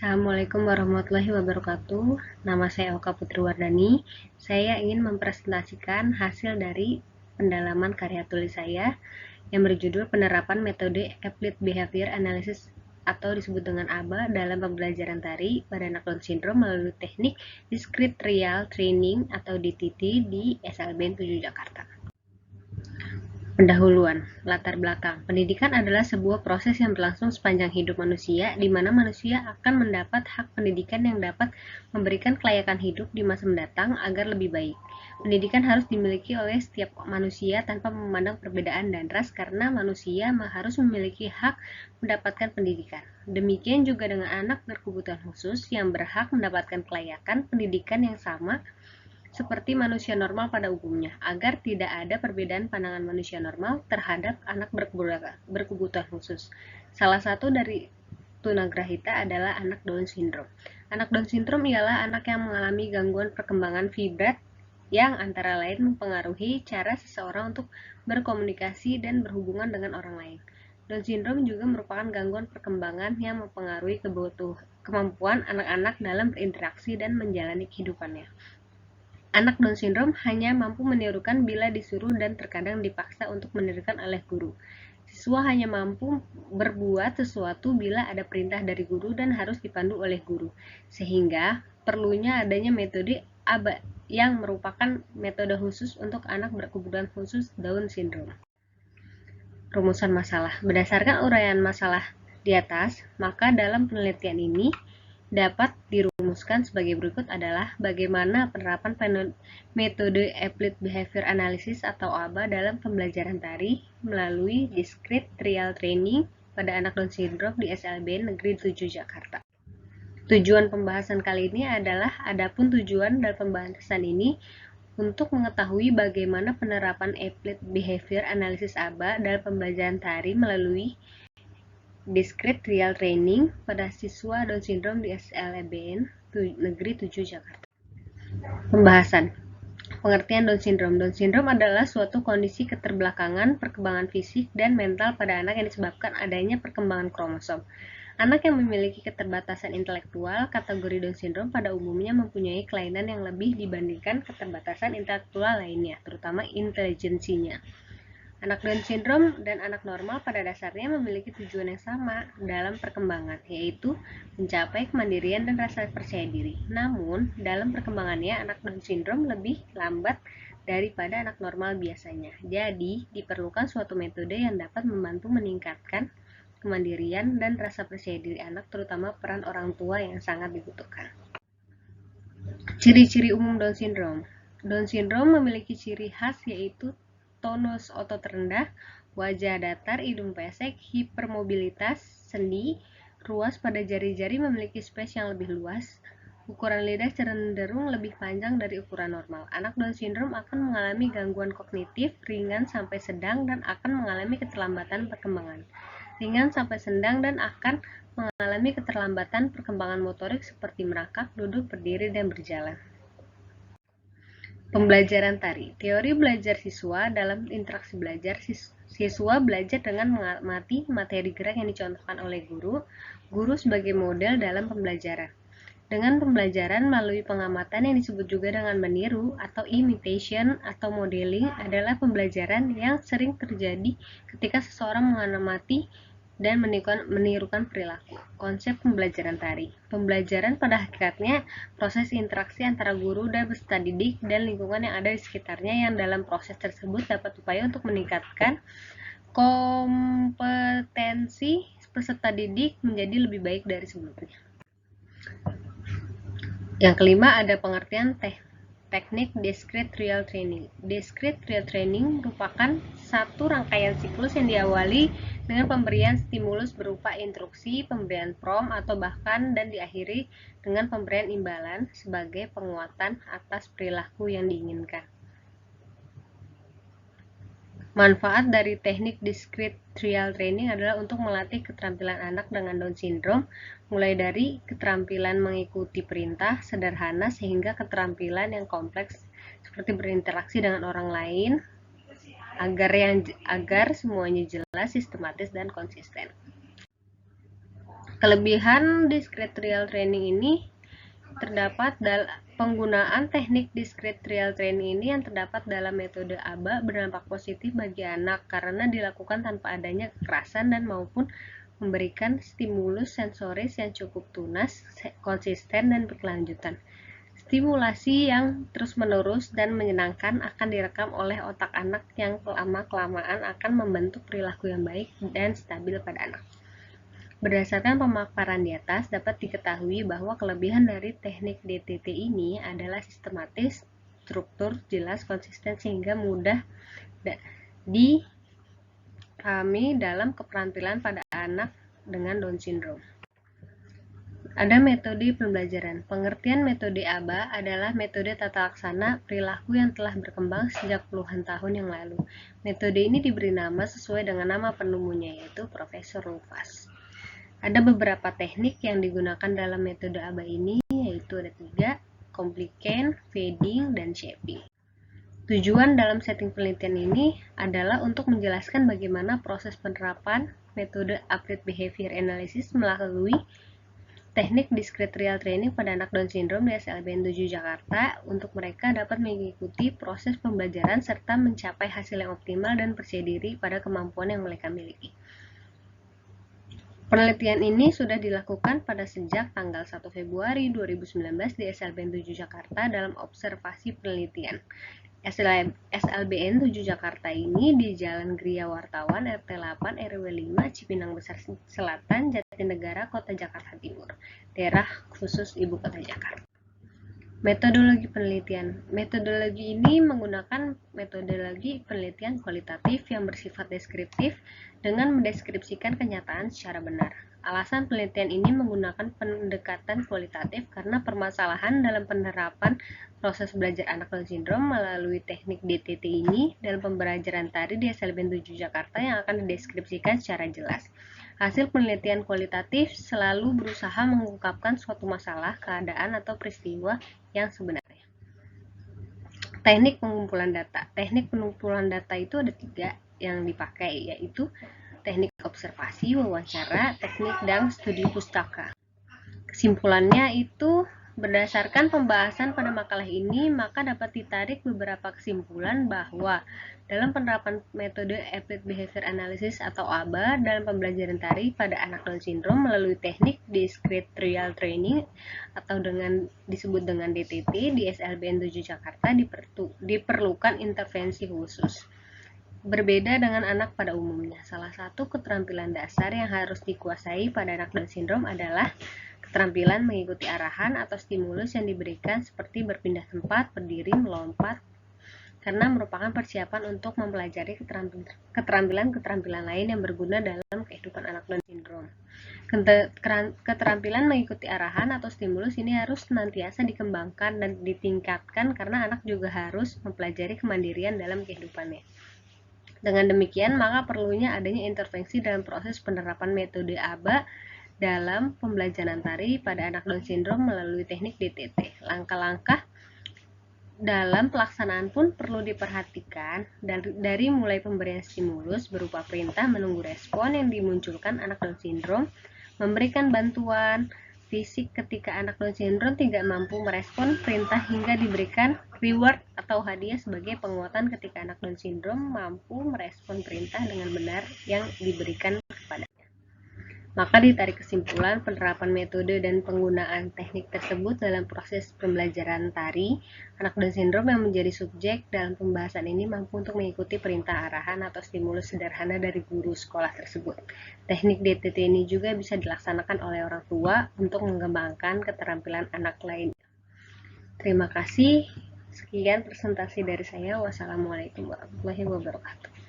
Assalamualaikum warahmatullahi wabarakatuh. Nama saya Oka Putriwardani. Saya ingin mempresentasikan hasil dari pendalaman karya tulis saya yang berjudul penerapan metode Applied Behavior Analysis atau disebut dengan ABA dalam pembelajaran tari pada anak Down syndrome melalui teknik Discrete Trial Training atau DTT di SLBN 7 Jakarta. Pendahuluan, latar belakang. Pendidikan adalah sebuah proses yang berlangsung sepanjang hidup manusia, di mana manusia akan mendapat hak pendidikan yang dapat memberikan kelayakan hidup di masa mendatang agar lebih baik. Pendidikan harus dimiliki oleh setiap manusia tanpa memandang perbedaan dan ras karena manusia harus memiliki hak mendapatkan pendidikan. Demikian juga dengan anak berkebutuhan khusus yang berhak mendapatkan kelayakan pendidikan yang sama seperti manusia normal pada umumnya, agar tidak ada perbedaan pandangan manusia normal terhadap anak berkebutuhan khusus. Salah satu dari tunagrahita adalah anak Down syndrome. Anak Down syndrome ialah anak yang mengalami gangguan perkembangan fibrat yang antara lain mempengaruhi cara seseorang untuk berkomunikasi dan berhubungan dengan orang lain. Down syndrome juga merupakan gangguan perkembangan yang mempengaruhi kemampuan anak-anak dalam berinteraksi dan menjalani kehidupannya. Anak Down syndrome hanya mampu menirukan bila disuruh dan terkadang dipaksa untuk menirukan oleh guru. Siswa hanya mampu berbuat sesuatu bila ada perintah dari guru dan harus dipandu oleh guru. Sehingga perlunya adanya metode ABA yang merupakan metode khusus untuk anak berkebutuhan khusus Down syndrome. Rumusan masalah. Berdasarkan uraian masalah di atas, maka dalam penelitian ini dapat dirumuskan sebagai berikut adalah bagaimana penerapan metode Applied Behavior Analysis atau ABA dalam pembelajaran tari melalui Discrete Trial Training pada anak Down syndrome di SLBN Negeri 7 Jakarta. Tujuan pembahasan kali ini adalah adapun tujuan dalam pembahasan ini untuk mengetahui bagaimana penerapan Applied Behavior Analysis ABA dalam pembelajaran tari melalui Discrete Trial Training pada siswa Down syndrome di SLBN Negeri 7 Jakarta. Pembahasan. Pengertian Down syndrome. Down syndrome adalah suatu kondisi keterbelakangan perkembangan fisik dan mental pada anak yang disebabkan adanya perkembangan kromosom. Anak yang memiliki keterbatasan intelektual, kategori Down syndrome pada umumnya mempunyai kelainan yang lebih dibandingkan keterbatasan intelektual lainnya, terutama intelijensinya. Anak Down syndrome dan anak normal pada dasarnya memiliki tujuan yang sama dalam perkembangan, yaitu mencapai kemandirian dan rasa percaya diri. Namun, dalam perkembangannya, anak Down syndrome lebih lambat daripada anak normal biasanya. Jadi, diperlukan suatu metode yang dapat membantu meningkatkan kemandirian dan rasa percaya diri anak, terutama peran orang tua yang sangat dibutuhkan. Ciri-ciri umum Down syndrome. Down syndrome memiliki ciri khas yaitu tonus otot rendah, wajah datar, hidung pesek, hipermobilitas sendi, ruas pada jari-jari memiliki space yang lebih luas, ukuran lidah cenderung lebih panjang dari ukuran normal. Anak Down syndrome akan mengalami gangguan kognitif ringan sampai sedang dan akan mengalami keterlambatan perkembangan. Ringan sampai sedang dan akan mengalami keterlambatan perkembangan motorik seperti merangkak, duduk, berdiri, dan berjalan. Pembelajaran tari. Teori belajar siswa dalam interaksi belajar, siswa belajar dengan mengamati materi gerak yang dicontohkan oleh guru. Guru sebagai model dalam pembelajaran. Dengan pembelajaran melalui pengamatan yang disebut juga dengan meniru atau imitation atau modeling adalah pembelajaran yang sering terjadi ketika seseorang mengamati dan menirukan perilaku. Konsep pembelajaran tari. Pembelajaran pada hakikatnya proses interaksi antara guru dan peserta didik dan lingkungan yang ada di sekitarnya yang dalam proses tersebut dapat upaya untuk meningkatkan kompetensi peserta didik menjadi lebih baik dari sebelumnya. Yang kelima ada pengertian teknik Discrete Trial Training. Discrete Trial Training merupakan satu rangkaian siklus yang diawali dengan pemberian stimulus berupa instruksi, pemberian prompt atau bahkan dan diakhiri dengan pemberian imbalan sebagai penguatan atas perilaku yang diinginkan. Manfaat dari teknik Discrete Trial Training adalah untuk melatih keterampilan anak dengan Down syndrome, mulai dari keterampilan mengikuti perintah sederhana sehingga keterampilan yang kompleks seperti berinteraksi dengan orang lain, agar semuanya jelas, sistematis, dan konsisten. Kelebihan discrete real training ini terdapat penggunaan teknik discrete real training ini yang terdapat dalam metode ABA berdampak positif bagi anak karena dilakukan tanpa adanya kekerasan dan maupun memberikan stimulus sensoris yang cukup tunas, konsisten, dan berkelanjutan. Stimulasi yang terus-menerus dan menyenangkan akan direkam oleh otak anak yang lama-kelamaan akan membentuk perilaku yang baik dan stabil pada anak. Berdasarkan pemaparan di atas, dapat diketahui bahwa kelebihan dari teknik DTT ini adalah sistematis, struktur, jelas, konsisten, sehingga mudah dipahami dalam keterampilan pada anak dengan Down syndrome. Ada metode pembelajaran. Pengertian metode ABA adalah metode tata laksana perilaku yang telah berkembang sejak puluhan tahun yang lalu. Metode ini diberi nama sesuai dengan nama penemunya, yaitu Profesor Lukas. Ada beberapa teknik yang digunakan dalam metode ABA ini, yaitu ada 3, complicate, fading, dan shaping. Tujuan dalam setting penelitian ini adalah untuk menjelaskan bagaimana proses penerapan metode Applied Behavior Analysis melalui teknik discrete real training pada anak Down syndrome di SLBN 7 Jakarta untuk mereka dapat mengikuti proses pembelajaran serta mencapai hasil yang optimal dan percaya diri pada kemampuan yang mereka miliki. Penelitian ini sudah dilakukan pada sejak tanggal 1 Februari 2019 di SLBN 7 Jakarta dalam observasi penelitian. SLBN 7 Jakarta ini di Jalan Gria Wartawan RT 8 RW 5 Cipinang Besar Selatan, Jatinegara, Kota Jakarta Timur, daerah khusus Ibu Kota Jakarta. Metodologi penelitian. Metodologi ini menggunakan metodologi penelitian kualitatif yang bersifat deskriptif dengan mendeskripsikan kenyataan secara benar. Alasan penelitian ini menggunakan pendekatan kualitatif karena permasalahan dalam penerapan proses belajar anak Down syndrome melalui teknik DTT ini dalam pembelajaran tari di SLBN 7 Jakarta yang akan dideskripsikan secara jelas. Hasil penelitian kualitatif selalu berusaha mengungkapkan suatu masalah, keadaan, atau peristiwa yang sebenarnya. Teknik pengumpulan data. Teknik pengumpulan data itu ada 3 yang dipakai, yaitu teknik observasi, wawancara, teknik dan studi pustaka. Kesimpulannya itu berdasarkan pembahasan pada makalah ini, maka dapat ditarik beberapa kesimpulan bahwa dalam penerapan metode Applied Behavior Analysis atau ABA dalam pembelajaran tari pada anak Down syndrome melalui teknik discrete real training atau disebut dengan DTT di SLBN 7 Jakarta diperlukan intervensi khusus. Berbeda dengan anak pada umumnya, salah satu keterampilan dasar yang harus dikuasai pada anak Down syndrome adalah keterampilan mengikuti arahan atau stimulus yang diberikan seperti berpindah tempat, berdiri, melompat, karena merupakan persiapan untuk mempelajari keterampilan-keterampilan lain yang berguna dalam kehidupan anak Down syndrome. Keterampilan mengikuti arahan atau stimulus ini harus senantiasa dikembangkan dan ditingkatkan karena anak juga harus mempelajari kemandirian dalam kehidupannya. Dengan demikian, maka perlunya adanya intervensi dalam proses penerapan metode ABA dalam pembelajaran tari pada anak Down syndrome melalui teknik DTT. Langkah-langkah dalam pelaksanaan pun perlu diperhatikan dari mulai pemberian stimulus berupa perintah menunggu respon yang dimunculkan anak Down syndrome, memberikan bantuan fisik ketika anak Down syndrome tidak mampu merespon perintah hingga diberikan reward atau hadiah sebagai penguatan ketika anak Down syndrome mampu merespon perintah dengan benar yang diberikan kepadanya. Maka ditarik kesimpulan penerapan metode dan penggunaan teknik tersebut dalam proses pembelajaran tari, anak Down syndrome yang menjadi subjek dalam pembahasan ini mampu untuk mengikuti perintah arahan atau stimulus sederhana dari guru sekolah tersebut. Teknik DTT ini juga bisa dilaksanakan oleh orang tua untuk mengembangkan keterampilan anak lain. Terima kasih. Sekian presentasi dari saya. Wassalamualaikum warahmatullahi wabarakatuh.